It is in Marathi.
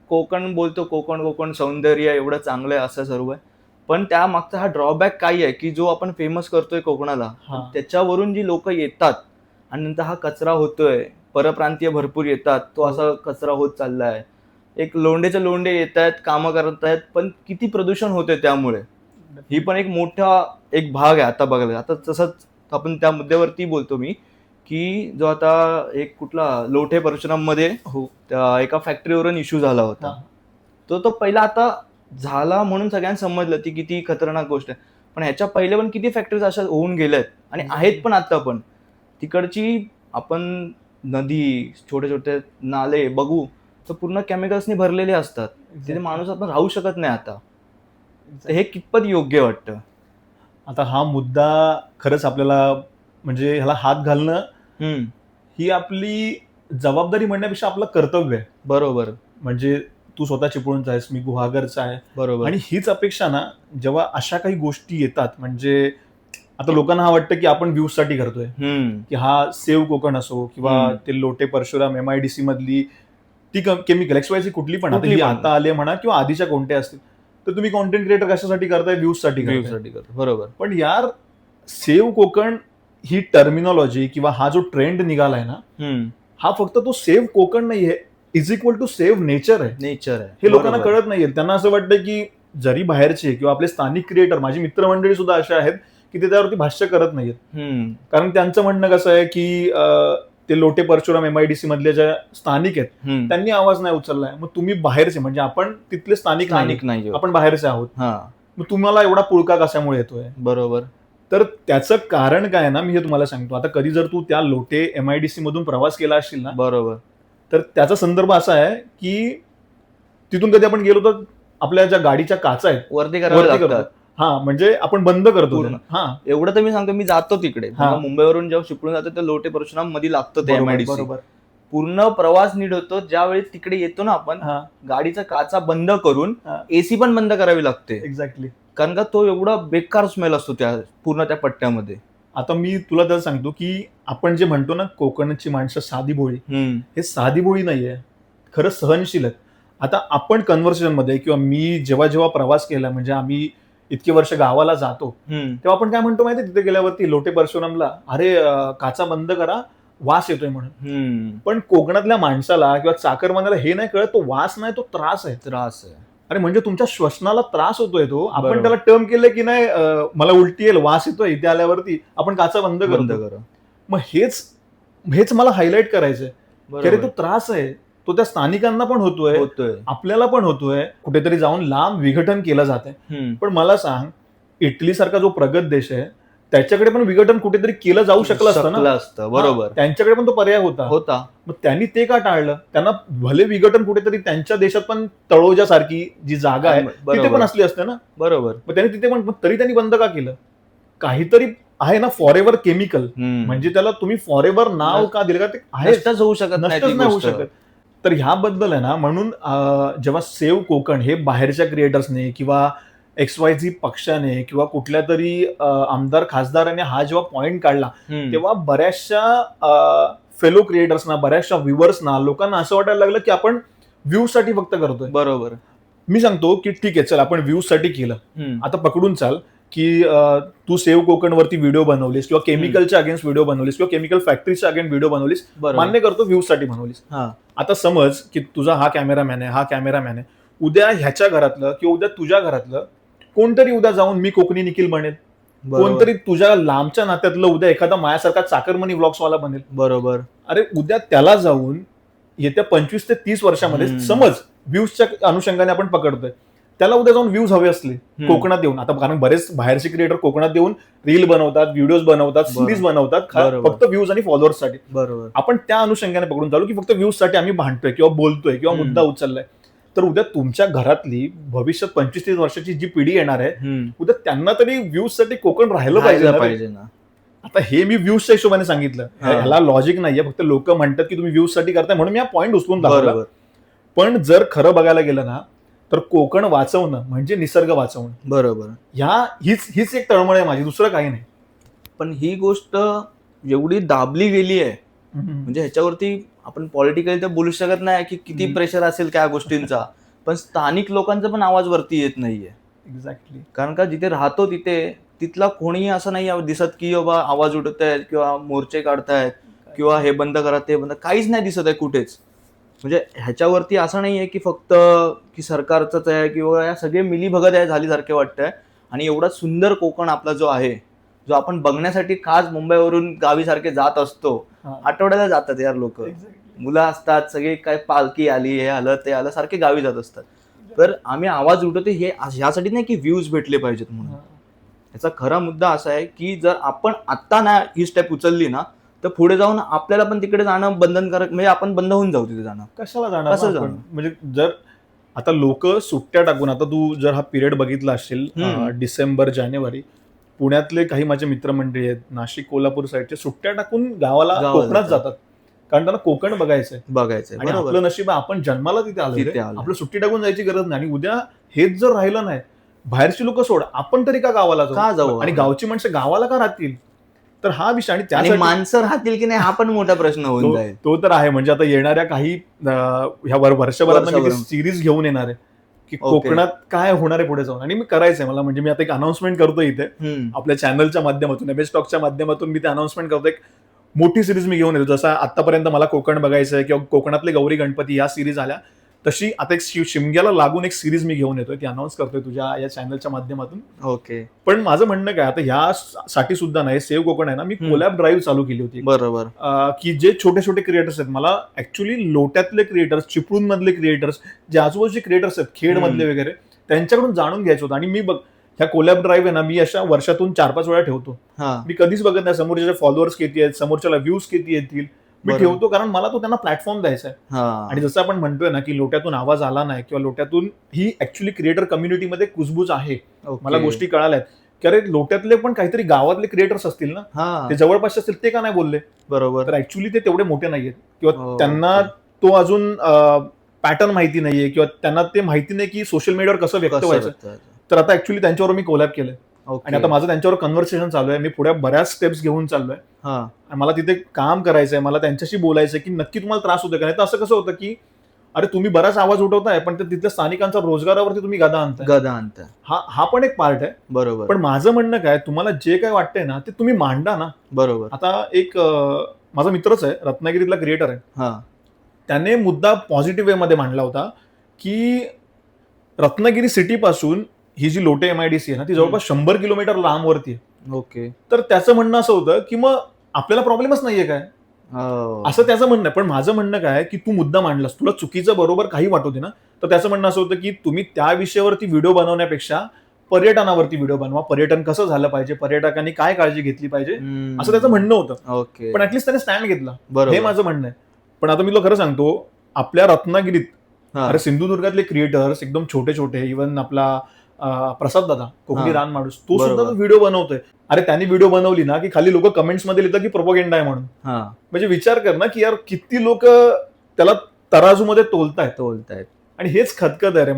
कोकण बोलतो, कोकण कोकण सौंदर्य एवढं चांगलं आहे असं सर्व आहे. पण त्या मागचा हा ड्रॉबॅक काय आहे, की जो आपण फेमस करतोय कोकणाला, हा. त्याच्यावरून जी लोक येतात आणि नंतर हा कचरा होतोय, परप्रांतीय भरपूर येतात, तो हो. असा कचरा होत चाललाय. एक लोंडेचे लोंडे येत आहेत, कामं करत आहेत, पण किती प्रदूषण होते त्यामुळे. ही पण एक मोठा एक भाग आहे आता बघायला. आता तसंच आपण त्या मुद्द्यावरती बोलतो मी, की जो आता एक कुठला लोठे परशुराम मध्ये हो. त्या एका फॅक्टरीवरून इश्यू झाला होता. हा. तो पहिला आता झाला म्हणून सगळ्यांना समजलं ती किती खतरनाक गोष्ट आहे. पण ह्याच्या पहिले पण किती फॅक्टरीज अशा होऊन गेल्यात आणि आहेत पण आता पण. तिकडची आपण नदी, छोटे छोटे नाले बघू तर पूर्ण केमिकल्सनी भरलेले असतात. तिथे माणूस आपण राहू शकत नाही आता. तर हे कितपत योग्य वाटतं? आता हा मुद्दा खरंच आपल्याला म्हणजे ह्याला हात घालणं ही आपली जबाबदारी म्हणण्यापेक्षा आपलं कर्तव्य आहे. बरोबर. म्हणजे तू स्वतः चिपळूणचा आहेस, मी गुहागरचा आहे. बरोबर. आणि हीच अपेक्षा ना जेव्हा अशा काही गोष्टी येतात, म्हणजे आता लोकांना हा वाटतं की आपण व्ह्यूज साठी करतोय, की हा सेव्ह कोकण असो किंवा ते लोटे परशुराम MIDC मधली ती केमिकल XYZ कुठली पण आता ही आता आले म्हणा किंवा आधीच्या कोणत्या असतील, तर तुम्ही कॉन्टेंट क्रिएटर कशासाठी करताय? व्ह्यूज साठी करताय. बरोबर. पण यार सेव्ह कोकण ही टर्मिनॉलॉजी किंवा हा जो ट्रेंड निघालाय ना, हा फक्त तो सेव्ह कोकण नाहीये, is equal to save nature आहे. नेचर आहे. हे लोकांना कळत नाहीये. त्यांना असं वाटतं की जरी बाहेरचे किंवा आपले स्थानिक क्रिएटर, माझी मित्रमंडळी सुद्धा अशा आहेत की ते त्यावरती भाष्य करत नाहीयेत. कारण त्यांचं म्हणणं कसं आहे की ते लोटे परशुराम MIDC मधले ज्या स्थानिक आहेत त्यांनी आवाज नाही उचललाय. मग तुम्ही बाहेरचे, म्हणजे आपण तिथले स्थानिक नाही, आपण बाहेरचे आहोत, मग तुम्हाला एवढा पुळका कशामुळे येतोय? बरोबर. तर त्याचं कारण काय ना, मी हे तुम्हाला सांगतो. आता कधी जर तू त्या लोटे MIDC मधून प्रवास केला असशील ना, बरोबर, तर त्याचा संदर्भ असा आहे की तिथून कधी आपण गेलो तर आपल्या ज्या गाडीच्या काचा आहेत वरती करतो. हा, म्हणजे आपण बंद करतो. हा, एवढं तर मी सांगतो, मी जातो तिकडे मुंबईवरून जेव्हा चिपळूण जातो तर लोटे परशुराम मध्ये लागतं ते MIDC. बरोबर. पूर्ण प्रवास नीट होतो. ज्यावेळी तिकडे येतो ना आपण, गाडीचा काचा बंद करून AC पण बंद करावी लागते. एक्झॅक्टली. कारण का तो एवढा बेकार स्मेल असतो त्या पूर्ण त्या पट्ट्यामध्ये. आता मी तुला त्याला सांगतो की आपण जे म्हणतो ना कोकणची माणसं साधी भोळी, हे साधी भोळी नाहीये, खरं सहनशील आहेत. आता आपण कन्व्हर्सेशन मध्ये किंवा मी जेव्हा जेव्हा प्रवास केला, म्हणजे आम्ही इतके वर्ष गावाला जातो, तेव्हा आपण काय म्हणतो माहिती, तिथे गेल्यावरती लोटे परशुरामला, अरे काचा बंद करा, वास येतोय म्हणून. पण कोकणातल्या माणसाला किंवा चाकरमान्याला हे नाही कळत, तो वास नाही, तो त्रास आहे. अरे म्हणजे तुमच्या श्वसनाला त्रास होतोय तो, आपण त्याला टर्म केलं की नाही, मला उलटी येईल, वास येतोय, इथे आल्यावरती आपण काचा बंद करतो. मग हेच मला हायलाइट करायचंय की अरे तो त्रास आहे, तो त्या स्थानिकांना पण होतोय, आपल्याला पण होतोय, कुठेतरी जाऊन लांब विघटन केलं जात आहे. पण मला सांग, इटली सारखा जो प्रगत देश आहे त्याच्याकडे पण विघटन कुठेतरी केलं जाऊ शकलं असतं ना. बरोबर. त्यांच्याकडे पण तो पर्याय होता. मग त्यांनी ते का टाळलं? त्यांना भले विघटन कुठेतरी त्यांच्या देशात पण तळोजासारखी जी जागा आहे तिथे पण असली असते ना. बरोबर. मग त्यांनी तिथे पण, तरी त्यांनी बंद का केलं? काहीतरी आहे ना फॉर केमिकल, म्हणजे त्याला तुम्ही फॉर नाव का दिलं? का ते नष्टच होऊ शकत नाही. तर ह्याबद्दल आहे ना, म्हणून जेव्हा सेव्ह कोकण हे बाहेरच्या क्रिएटर्सने किंवा XYZ पक्षाने किंवा कुठल्या तरी आमदार खासदाराने हा जेव्हा पॉइंट काढला, तेव्हा बऱ्याचशा फेलो क्रिएटर्सना, बऱ्याचशा व्ह्युअर्सना, लोकांना असं वाटायला लागलं की आपण व्ह्यूज साठी फक्त करतोय. बरोबर. मी सांगतो की ठीक आहे, चल आपण व्ह्यूज साठी केलं, आता पकडून चाल की तू सेव्ह कोकण वरती व्हिडिओ बनवलीस किंवा केमिकलच्या अगेन्स्ट व्हिडिओ बनवलीस किंवा केमिकल फॅक्टरीच्या अगेन्स्ट व्हिडिओ बनवलीस, मान्य करतो व्ह्यूज साठी बनवलीस. आता समज की तुझा हा कॅमेरामॅन आहे, हा कॅमेरामॅन आहे, उद्या ह्याच्या घरातलं किंवा उद्या तुझ्या घरातलं कोणतरी उद्या जाऊन मी कोकणी निखिल बनेल, कोणतरी तुझ्या लांबच्या नात्यातलं उद्या एखादा माझ्यासारखा चाकरमनी व्लॉग्स वाला बनेल. बरोबर. अरे उद्या त्याला जाऊन येत्या 25 ते 30 वर्षामध्ये समज व्ह्यूजच्या अनुषंगाने आपण पकडतोय, त्याला उद्या जाऊन व्ह्यूज हवे असले कोकणात येऊन, आता कारण बरेच बाहेरचे क्रिएटर कोकणात येऊन रील बनवतात, व्हिडिओज बनवतात, सिरीज बनवतात फक्त व्ह्यूज आणि फॉलोअर्स साठी. बरोबर. आपण त्या अनुषंगाने पकडून चालू की फक्त व्ह्यूज साठी आम्ही भांडतोय किंवा बोलतोय किंवा मुद्दा उचललाय. तर उद्या तुमच्या घरातली भविष्यात 25-30 वर्षाची जी पिढी येणार आहे, उद्या त्यांना तरी व्ह्यूज साठी कोकण राहिलं पाहिजे ना. आता हे मी व्ह्यूजच्या हिशोबाने सांगितलं, ह्याला लॉजिक नाहीये, फक्त लोक म्हणतात की तुम्ही व्ह्यूज साठी करताय म्हणून मी हा पॉईंट उचलून दाखवला. पण जर खरं बघायला गेलं ना, तर कोकण वाचवणं म्हणजे निसर्ग वाचवणं. बरोबर. हीच एक तळमळ आहे माझी, दुसरं काही नाही. पण ही गोष्ट एवढी दाबली गेली आहे, म्हणजे ह्याच्यावरती आपण पॉलिटिकली तर बोलू शकत नाही की किती प्रेशर असेल त्या गोष्टींचा, पण स्थानिक लोकांचा पण आवाज वरती येत नाहीये. एक्झॅक्टली. कारण का जिथे राहतो तिथे तिथला कोणीही असं नाही दिसत की बाबा आवाज उठत आहेत किंवा मोर्चे काढतायत किंवा हे बंद करा ते बंद, काहीच नाही दिसत आहे कुठेच. म्हणजे ह्याच्यावरती असं नाहीये की फक्त की सरकारचंच आहे किंवा या सगळे मिलीभगत आहे झाली सारखे वाटतंय. आणि एवढा सुंदर कोकण आपला जो आहे, जो आपण बघण्यासाठी खास मुंबईवरून गावी सारखे जात असतो, आठवड्याला जातात यार लोक, मुलं असतात सगळे, काय पालखी आली, हे आलं ते आलं, सारखे गावी जात असतात. तर आम्ही आवाज उठवतो हे ह्यासाठी नाही की व्ह्यूज भेटले पाहिजेत म्हणून. याचा खरा मुद्दा असा आहे की जर आपण आत्ता ना ही स्टेप उचलली ना तर पुढे जाऊन आपल्याला पण तिकडे जाणं बंधनकारक, म्हणजे आपण बंद होऊन जाऊ तिथे जाणं. कशाला जाणार कसं ना जाणार? आपण? म्हणजे जर आता लोक सुट्ट्या टाकून, आता तू जर हा पिरियड बघितला असशील, डिसेंबर जानेवारी, पुण्यातले काही माझे मित्रमंडळी आहेत, नाशिक कोल्हापूर साईडचे, सुट्ट्या टाकून गावाला कोकणात जातात, कारण त्यांना कोकण बघायचंय. बघायचंय. आणि आपलं नशीब आहे, आपण जन्माला तिथे तिथे आलो, आलोय. आपलं सुट्टी टाकून जायची गरज नाही. आणि उद्या हेच जर राहिलं नाही, बाहेरची लोक सोड, आपण तरी का गावाला का जाऊ? आणि गावची माणसं गावाला का राहतील? तर हा विषय, आणि आणि त्यासाठी माणसं राहतील की नाही हा पण मोठा प्रश्न होऊन जाईल. तो तर आहे. म्हणजे आता येणाऱ्या काही ह्या वर्षभरात मी सिरीज घेऊन येणार आहे की कोकणात काय होणार आहे पुढे जाऊन, आणि मी करायचंय मला. म्हणजे मी आता एक अनाउन्समेंट करतोय इथे आपल्या चॅनलच्या माध्यमातून, एमएच टॉकच्या माध्यमातून मी ते अनाउन्समेंट करतोय. एक मोठी सिरीज मी घेऊन येतो. जसं आतापर्यंत मला कोकण बघायचंय किंवा कोकणातले गौरी गणपती या सिरीज आल्या, तशी आता एक शिमग्याला लागून एक सिरीज मी घेऊन येतोय, ती अनाउन्स करतोय तुझ्या या चॅनलच्या माध्यमातून. ओके. पण माझं म्हणणं काय, आता ह्यासाठी सुद्धा नाही, सेव्ह कोकण आहे ना, मी कोलॅब ड्राईव्ह चालू केली होती. बरोबर. की जे छोटे छोटे क्रिएटर्स आहेत, मला ऍक्च्युली लोट्यातले क्रिएटर्स, चिपळूण मधले क्रिएटर्स, जे आजूबाजूचे क्रिएटर्स आहेत खेड मधले वगैरे, त्यांच्याकडून जाणून घ्यायचं होतं. आणि मी बघ, ह्या कोलॅब ड्राईव्ह आहे ना, मी अशा वर्षातून 4-5 वेळा ठेवतो. मी कधीच बघत नाही समोरच्या फॉलोअर्स किती आहेत, समोरच्याला व्ह्यूज किती येतील, मी ठेवतो, कारण मला तो त्यांना प्लॅटफॉर्म द्यायचा आहे. आणि जसं आपण म्हणतोय ना की लोट्यातून आवाज आला नाही, किंवा लोट्यातून ही ऍक्च्युली क्रिएटर कम्युनिटीमध्ये कुजबूज आहे. मला गोष्टी कळाल्या आहेत की अरे लोट्यातले पण काहीतरी गावातले क्रिएटर्स असतील ना, ते जवळपास असतील, ते का नाही बोलले? बरोबर. तर ऍक्च्युली ते तेवढे मोठे नाहीयेत, किंवा त्यांना तो अजून पॅटर्न माहिती नाहीये, किंवा त्यांना ते माहिती नाही की सोशल मीडियावर कसं व्यक्त व्हायचं. तर आता ऍक्च्युली त्यांच्यावर मी कोलॅब केलंय. आणि आता माझं त्यांच्यावर कन्व्हर्सेशन चालू आहे. मी पुढे बऱ्याच स्टेप्स घेऊन चाललोय. मला तिथे काम करायचंय, मला त्यांच्याशी बोलायचंय की नक्की तुम्हाला त्रास होतोय का. नाही तर असं कसं होतं की अरे तुम्ही बराच आवाज उठवताय, पण तिथल्या स्थानिकांचा रोजगारावरती तुम्ही गदा आणताय. हा पण एक पार्ट आहे. बरोबर. पण माझं म्हणणं काय, तुम्हाला जे काय वाटतंय ना ते तुम्ही मांडा ना. बरोबर. आता एक माझा मित्रच आहे, रत्नागिरीतला क्रिएटर आहे, त्याने मुद्दा पॉझिटिव्ह वे मध्ये मांडला होता की रत्नागिरी सिटी पासून ही जी लोटे MIDC आहे ना, ती जवळपास 100 किलोमीटर लांब वरती आहे. ओके. तर त्याचं म्हणणं असं होतं की मग आपल्याला प्रॉब्लेमच नाहीये काय, असं त्याचं म्हणणं आहे. पण माझं म्हणणं काय की तू मुद्दा मांडलास, तुला चुकीचं बरोबर काही वाटू दे ना, तर त्याचं म्हणणं असं होतं की तुम्ही त्या विषयावरती व्हिडिओ बनवण्यापेक्षा पर्यटनावरती व्हिडिओ बनवा, पर्यटन कसं झालं पाहिजे, पर्यटकांनी काय काळजी घेतली पाहिजे, असं त्याचं म्हणणं होतं. ओके. पण ऍटलीस्ट त्याने स्टँड घेतला, हे माझं म्हणणं आहे. पण आता मी तुला खरं सांगतो, आपल्या रत्नागिरीत, अरे सिंधुदुर्गातले क्रिएटर्स एकदम छोटे छोटे, इव्हन आपला प्रसाद दादा कोकणी रान माणूस, तो सुद्धा व्हिडिओ बनवतोय. अरे त्यांनी व्हिडिओ बनवली ना की खाली लोक कमेंट्स मध्ये लिहितात की प्रोपोगेंडा आहे म्हणून. म्हणजे विचार कर ना की यार किती लोक त्याला तराजूमध्ये तोलतायत. आणि हेच खतखत आहे रे.